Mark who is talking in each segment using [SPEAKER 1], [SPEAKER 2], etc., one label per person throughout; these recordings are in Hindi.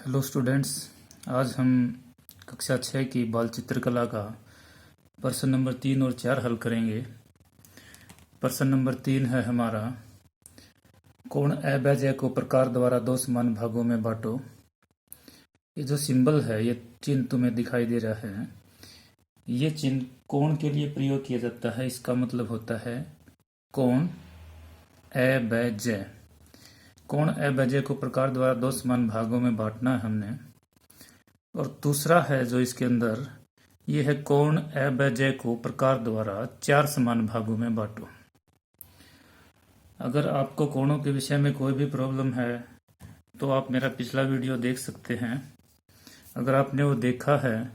[SPEAKER 1] Hello students. आज हम कक्षा 6 की बाल चित्रकला का प्रश्न नंबर 3 और 4 हल करेंगे। प्रश्न नंबर 3 है हमारा, कोण अभेद्य को प्रकार द्वारा दो समान भागों में बांटो। ये जो सिंबल है, ये चिन्ह तुम्हें दिखाई दे रहा है, ये चिन्ह कोण के लिए प्रयोग किया जाता है। इसका मतलब होता है कोण अभेद्य। कोण अभेद्य को प्रकार द्वारा दो समान भागों में बांटना है हमने। और दूसरा है जो इसके अंदर, ये है कोण अभेद्य को प्रकार द्वारा चार समान भागों में बांटो। अगर आपको कोणों के विषय में कोई भी प्रॉब्लम है तो आप मेरा पिछला वीडियो देख सकते हैं। अगर आपने वो देखा है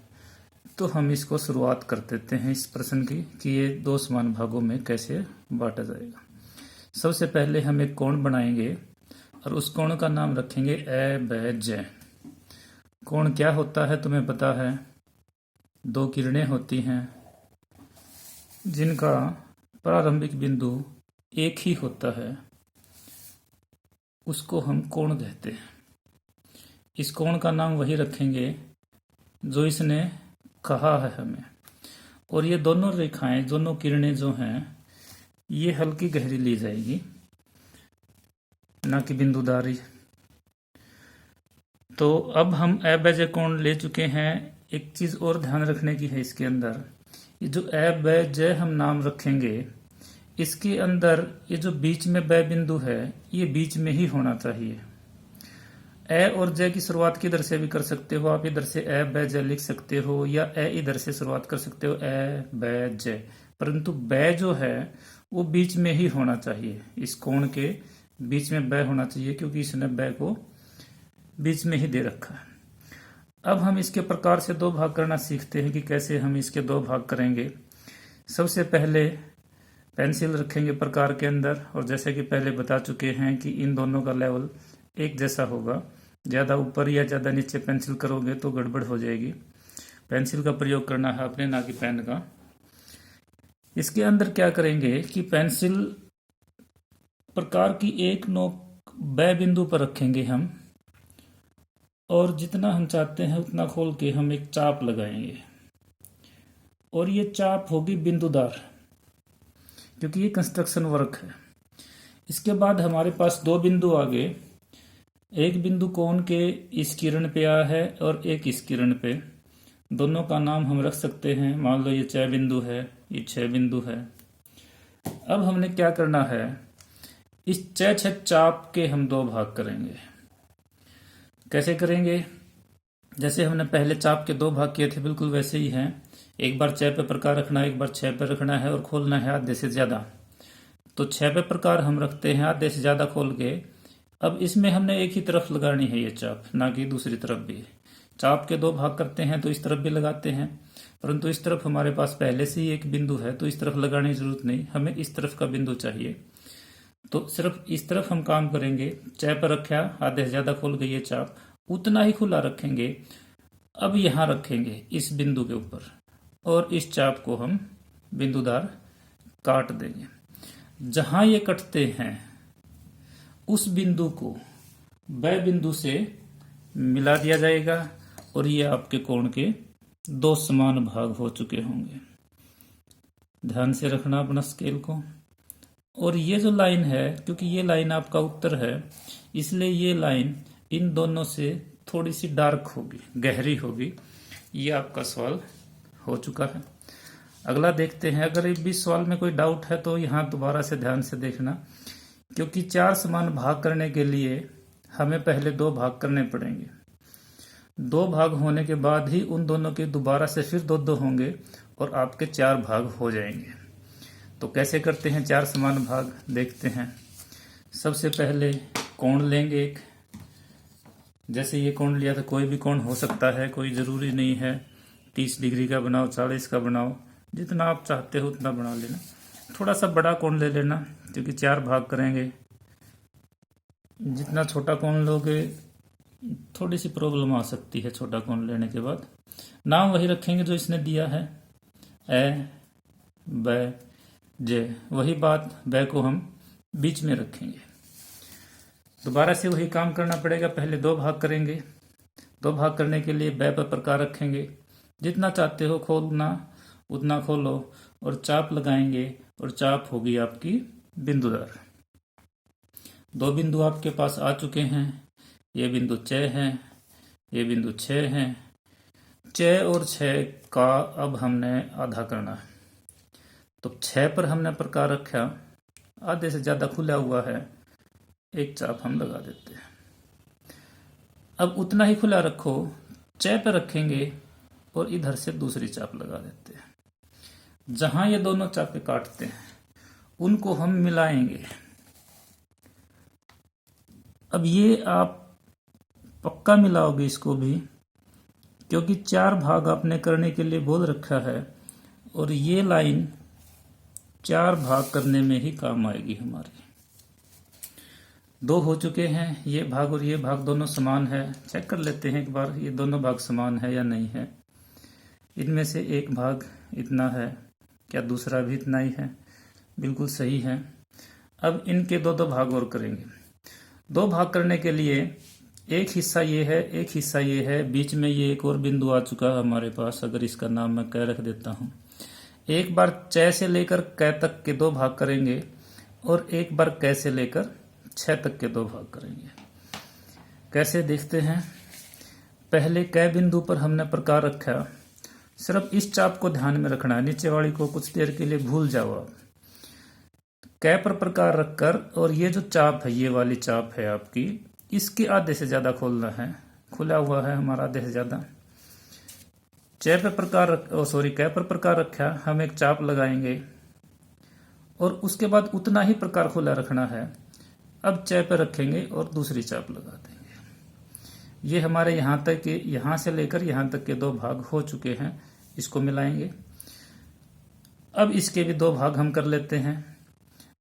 [SPEAKER 1] तो हम इसको शुरुआत कर देते हैं इस प्रश्न की कि ये दो समान भागों में कैसे बांटा जाएगा। सबसे पहले हम एक कोण बनाएंगे और उस कोण का नाम रखेंगे अभेद्य। कोण क्या होता है तुम्हें पता है? दो किरणें होती हैं जिनका प्रारंभिक बिंदु एक ही होता है, उसको हम कोण कहते हैं। इस कोण का नाम वही रखेंगे जो इसने कहा है हमें। और ये दोनों रेखाएं, दोनों किरणें जो हैं, ये हल्की गहरी ली जाएगी, ना कि बिंदुदारी। तो अब हम अभेद्य कोण ले चुके हैं। एक चीज और ध्यान रखने की है इसके अंदर, ये जो अभेद्य हम नाम रखेंगे, इसके अंदर ये जो बीच में ब बिंदु है, ये बीच में ही होना चाहिए। अ और ज की शुरुआत किधर से भी कर सकते हो आप, इधर से अ ब ज लिख सकते हो, या अ इधर से शुरुआत कर सकते हो अ ब ज, परंतु ब जो है वो बीच में ही होना चाहिए। इस कोण के बीच में ब होना चाहिए, क्योंकि इसने ब को बीच में ही दे रखा है। अब हम इसके प्रकार से दो भाग करना सीखते हैं कि कैसे हम इसके दो भाग करेंगे। सबसे पहले पेंसिल रखेंगे प्रकार के अंदर, और जैसे कि पहले बता चुके हैं कि इन दोनों का लेवल एक जैसा होगा। ज़्यादा ऊपर या ज़्यादा नीचे पेंसिल करोगे तो गड़बड़ हो जाएगी। पेंसिल का प्रयोग करना है अपने, ना कि पेन का। इसके अंदर क्या करेंगे कि पेंसिल प्रकार की एक नोक ब बिंदु पर रखेंगे हम, और जितना हम चाहते हैं उतना खोल के हम एक चाप लगाएंगे, और ये चाप होगी बिंदुदार, क्योंकि ये कंस्ट्रक्शन वर्क है। इसके बाद हमारे पास दो बिंदु आ गए। एक बिंदु कोण के इस किरण पे आया है और एक इस किरण पे। दोनों का नाम हम रख सकते हैं। मान लो ये 6 बिंदु है, ये 6 बिंदु है। अब हमने क्या करना है, इस 6 चाप के हम दो भाग करेंगे। कैसे करेंगे? जैसे हमने पहले चाप के दो भाग किए थे, बिल्कुल वैसे ही हैं। एक बार 6 पे प्रकार रखना है, एक बार 6 पे रखना है, और खोलना है आधे से ज्यादा। तो 6 पे प्रकार हम रखते हैं आधे से ज्यादा खोल के। अब इसमें हमने एक ही तरफ लगानी है ये चाप, ना कि दूसरी तरफ भी। चाप के दो भाग करते हैं तो इस तरफ भी लगाते हैं, परंतु इस तरफ हमारे पास पहले से ही एक बिंदु है, तो इस तरफ लगाने की जरूरत नहीं, हमें इस तरफ का बिंदु चाहिए। तो सिर्फ इस तरफ हम काम करेंगे। 6 पर रखा, आधे से ज्यादा खोल गई ये चाप, उतना ही खुला रखेंगे। अब यहां रखेंगे इस बिंदु के ऊपर, और इस चाप को हम बिंदुदार काट देंगे। जहां ये कटते हैं उस बिंदु को ब बिंदु से मिला दिया जाएगा, और ये आपके कोण के दो समान भाग हो चुके होंगे। ध्यान से रखना अपना स्केल को। और ये जो लाइन है, क्योंकि ये लाइन आपका उत्तर है, इसलिए ये लाइन इन दोनों से थोड़ी सी डार्क होगी, गहरी होगी। ये आपका सवाल हो चुका है। अगला देखते हैं। अगर इस भी सवाल में कोई डाउट है तो यहाँ दोबारा से ध्यान से देखना, क्योंकि 4 समान भाग करने के लिए हमें पहले 2 भाग करने पड़ेंगे। 2 भाग होने के बाद ही उन दोनों के दोबारा से फिर 2 होंगे, और आपके 4 भाग हो जाएंगे। तो कैसे करते हैं 4 समान भाग, देखते हैं। सबसे पहले कोण लेंगे एक। जैसे ये कोण लिया था, कोई भी कोण हो सकता है, कोई जरूरी नहीं है 30 डिग्री का बनाओ, 40 का बनाओ, जितना आप चाहते हो उतना बना लेना। थोड़ा सा बड़ा कोण ले लेना, क्योंकि 4 भाग करेंगे। जितना छोटा कोण लोगे थोड़ी सी प्रॉब्लम आ सकती है छोटा कोण लेने के बाद। नाम वही रखेंगे जो इसने दिया है, अ ब ज। वही बात, ब को हम बीच में रखेंगे। दोबारा से वही काम करना पड़ेगा। पहले 2 भाग करेंगे, दो भाग करने के लिए ब पर प्रकार रखेंगे, जितना चाहते हो खोलना उतना खोलो और चाप लगाएंगे और चाप होगी आपकी बिंदुदार। दो बिंदु आपके पास आ चुके हैं, ये बिंदु च है, ये बिंदु छ है। च और छ का अब हमने आधा करना है, तो 6 पर हमने प्रकार रखा, आधे से ज्यादा खुला हुआ है, एक चाप हम लगा देते हैं। अब उतना ही खुला रखो, च पर रखेंगे और इधर से दूसरी चाप लगा देते हैं। जहां ये दोनों चापे काटते हैं उनको हम मिलाएंगे। अब ये आप पक्का मिलाओगे इसको भी, क्योंकि 4 भाग आपने करने के लिए बोल रखा है और ये लाइन 4 भाग करने में ही काम आएगी हमारी। 2 हो चुके हैं, ये भाग और ये भाग दोनों समान है। चेक कर लेते हैं एक बार ये दोनों भाग समान है या नहीं है। इनमें से एक भाग इतना है, क्या दूसरा भी इतना ही है? बिल्कुल सही है। अब इनके दो भाग और करेंगे। 2 भाग करने के लिए एक हिस्सा ये है, एक हिस्सा ये है, बीच में ये एक और बिंदु आ चुका है हमारे पास। अगर इसका नाम मैं क रख देता हूं। एक बार च से लेकर क तक के 2 भाग करेंगे और एक बार क से लेकर छ तक के 2 भाग करेंगे। कैसे देखते हैं। पहले क बिंदु पर हमने प्रकार रखा, सिर्फ इस चाप को ध्यान में रखना है, नीचे वाली को कुछ देर के लिए भूल जाओ आप। क पर प्रकार रखकर और ये जो चाप है, ये वाली चाप है आपकी, इसके आधे से ज्यादा खोलना है, खुला हुआ है हमारा आधे से ज्यादा। च पे प्रकार क पर प्रकार रखा, हम एक चाप लगाएंगे और उसके बाद उतना ही प्रकार खुला रखना है। अब च पे रखेंगे और दूसरी चाप लगा देंगे। ये हमारे यहाँ तक के, यहाँ से लेकर यहाँ तक के 2 भाग हो चुके हैं। इसको मिलाएंगे। अब इसके भी 2 भाग हम कर लेते हैं।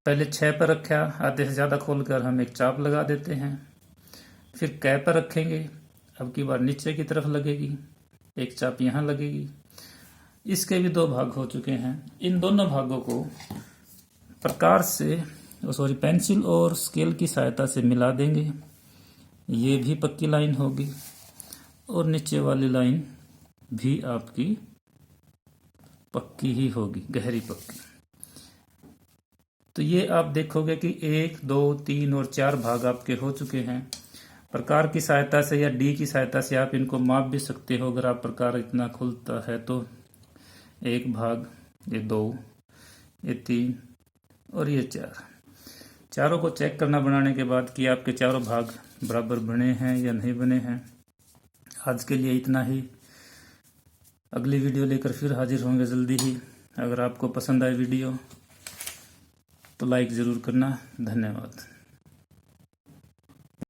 [SPEAKER 1] पहले 6 पर रखा, आधे से ज्यादा खोलकर हम एक चाप लगा देते हैं। फिर क पर रखेंगे, अब की बार नीचे की तरफ लगेगी, एक चाप यहाँ लगेगी। इसके भी 2 भाग हो चुके हैं। इन दोनों भागों को प्रकार से पेंसिल और स्केल की सहायता से मिला देंगे। ये भी पक्की लाइन होगी और नीचे वाली लाइन भी आपकी पक्की ही होगी, गहरी पक्की। तो ये आप देखोगे कि 1, 2, 3 और 4 भाग आपके हो चुके हैं। प्रकार की सहायता से या डी की सहायता से आप इनको माप भी सकते हो। अगर आप प्रकार इतना खुलता है तो 1 भाग, ये 2, ये 3 और ये 4। चारों को चेक करना बनाने के बाद कि आपके चारों भाग बराबर बने हैं या नहीं बने हैं। आज के लिए इतना ही। अगली वीडियो लेकर फिर हाजिर होंगे जल्दी ही। अगर आपको पसंद आए वीडियो तो लाइक ज़रूर करना। धन्यवाद।